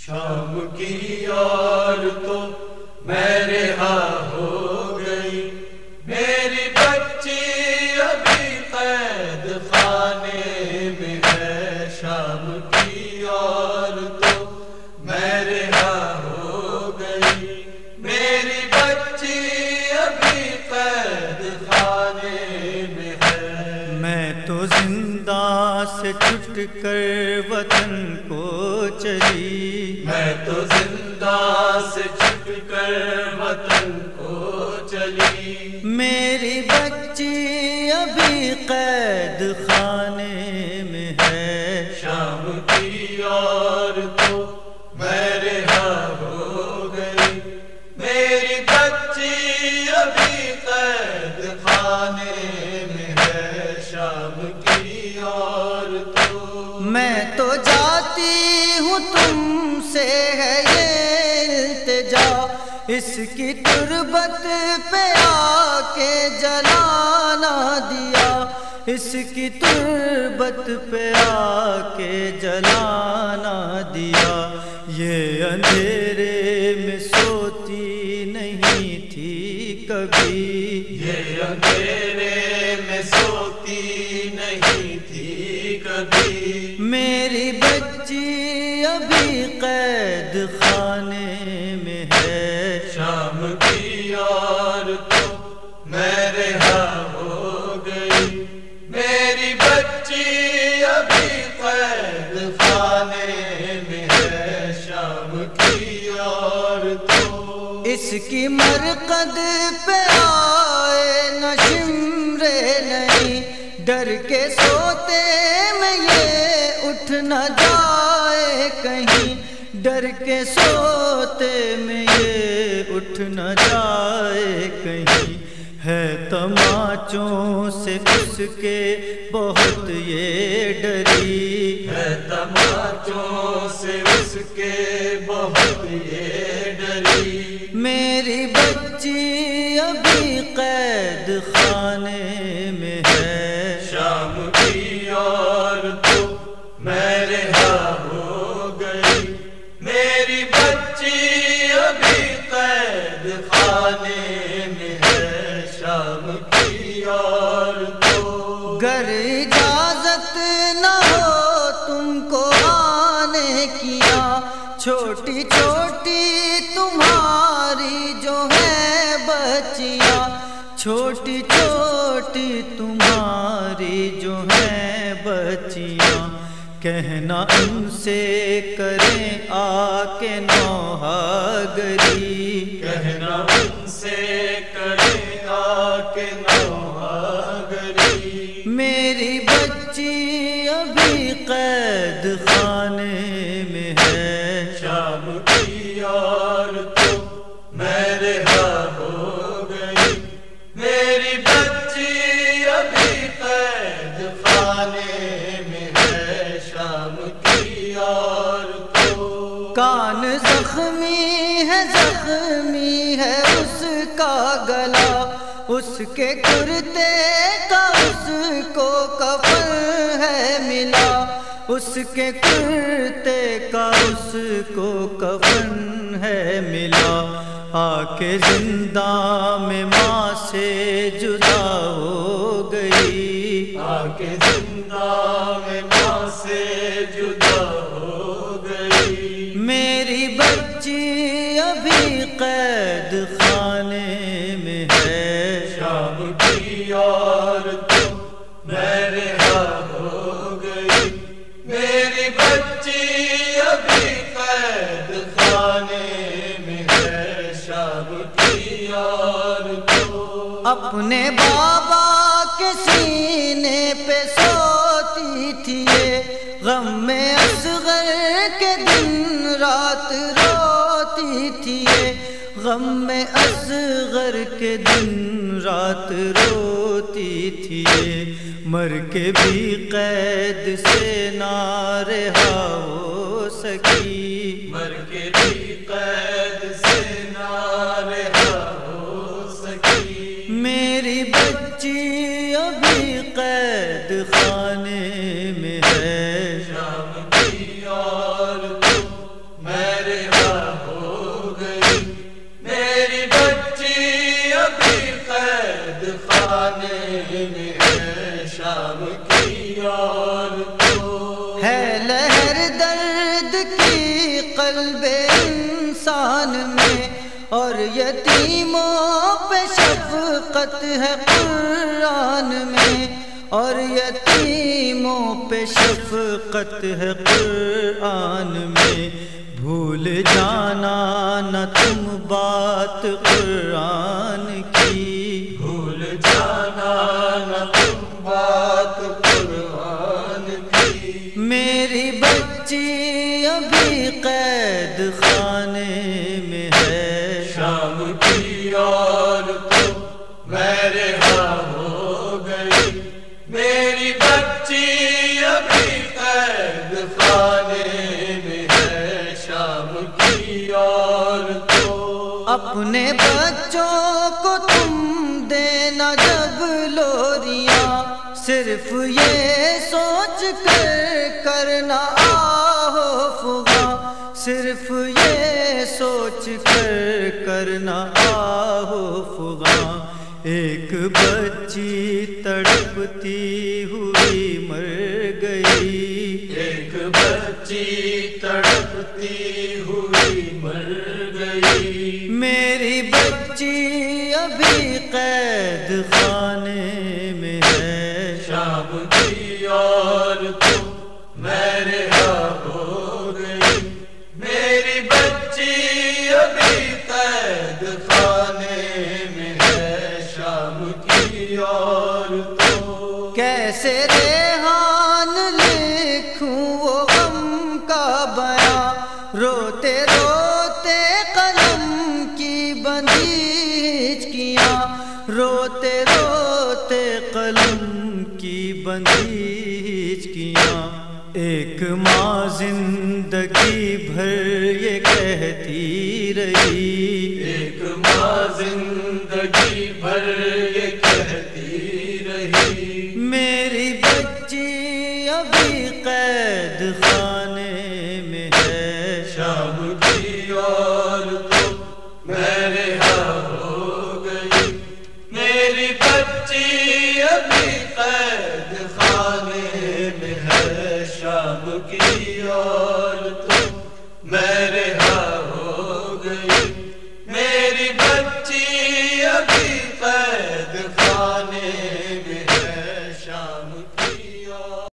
شام کی یار تو میں رہا ہو گئی، میری بچی ابھی قید خانے میں ہے۔ شام کی یار تو میں رہا ہو گئی، میری بچی ابھی قید خانے میں ہے۔ میں تو زندہ سے چھٹ کر وطن کو چلی، میں تو زندہ سے چھٹ کر وطن کو چلی، میری بچی ابھی قید خانے میں ہے۔ شام کی یار تو میں رہا ہو گئی، میری بچی ابھی قید خانے میں ہے۔ شام کی یار تو میں تو جاتی ہوں تم سے ہے یہ التجا، اس کی تربت پہ آ کے جلانا دیا، اس کی تربت پہ آ کے جلانا دیا۔ یہ اندھیرے میں سوتی نہیں تھی کبھی، یہ اندھیرے میں سوتی نہیں تھی کبھی، میری بچی ابھی قید خانے میں ہے۔ شام کی یار تو میں رہا ہو گئی، میری بچی ابھی قید خانے میں ہے۔ شام کی یار تو اس کی مرقد پہ آئے نہ شمرے نہیں، ڈر کے سوتے میں یہ اٹھ نہ جائے کہیں، ڈر کے سوتے میں یہ اٹھ نہ جائے کہیں۔ ہے تماچوں سے اس کے بہت یہ ڈری، ہے تماچوں سے اس کے بہت یہ ڈری، میری بچی ابھی قید خانے میں ہے۔ شام کی یار تو میں رہا ہو گئی، میری بچی ابھی قید خانے میں ہے۔ شام کی یار تو گر اجازت نہ ہو تم کو آنے کی، چھوٹی چھوٹی تمہاری جو ہے بچیاں، چھوٹی چھوٹی تمہاری جو ہیں بچیاں، کہنا ان سے کریں آ کے نوحہ گری، کہنا ان سے کریں آ کے نوحہ گری، میری بچی ابھی قید خانے میں ہے۔ شام کی یار تو میں رہا ہو گئی، میری بچی ابھی قید خانے میں ہے۔ شام کی یار تو کان زخمی ہے اس کا گلا، اس کے کرتے کا اس کو کفن ہے ملا، اس کے کرتے کا اس کو کفن ہے ملا۔ آ کے زندہ میں ماں سے جدا ہو گئی، آ کے زندہ میں ماں سے جدا ہو گئی، میری بچی ابھی قید خانے میں ہے۔ شام کی یار تو میں رہا ہو گئی، میری بچی ابھی قید خانے میں ہے۔ شام کی یار تو اپنے بابا کے سینے پہ سوتی تھی یہ، غم میں اصغر کے دن رات روتی تھی یہ، غم میں اصغر کے دن رات روتی تھی یہ، مر کے بھی قید سے نہ رہا ہو سکی، مر کے بھی قید سے نہ رہا ہو سکی، میری بچی ابھی قید خانے میں ہے۔ شام کی یار تو میں قلب انسان میں، اور یتیموں پہ شفقت ہے قرآن میں، اور یتیموں پہ شفقت ہے قرآن میں۔ بھول جانا نہ تم بات قرآن کی، بھول جانا نہ تم بات قرآن کی۔ میری بچی ابھی قید خانے میں ہے، شام کی اور تو میں رہا ہو گئی، میری بچی ابھی قید خانے میں ہے، شام کی اور تو۔ اپنے بچوں کو تم دینا جب لوریاں، صرف یہ سوچ کر کرنا آہو فغاں، صرف یہ سوچ کر کرنا آہو فغاں۔ ایک بچی تڑپتی ہوئی مر گئی، ایک بچی تڑپتی ہوئی مر گئی، میری بچی ابھی قید خانے میں ہے، شام کی اور تو میں رہا ہو گئی، میری بچی ابھی قید خانے میں ہے، شام کی اور تو۔ کیسے ریحان لکھوں وہ غم کا بیان، روتے روتے قلم کی بندیج کیا، روتے روتے قلم کی بندیج کیا۔ ایک ماں زندگی بھر یہ کہتی رہی، ایک ماں زندگی بھر یہ کہتی رہی، میری بچی ابھی قید خانے میں ہے، شام کی اور تو میں رہا ہو گئی، میری بچی ابھی قید خانے میں ہے، شام کی اور تو میں رہا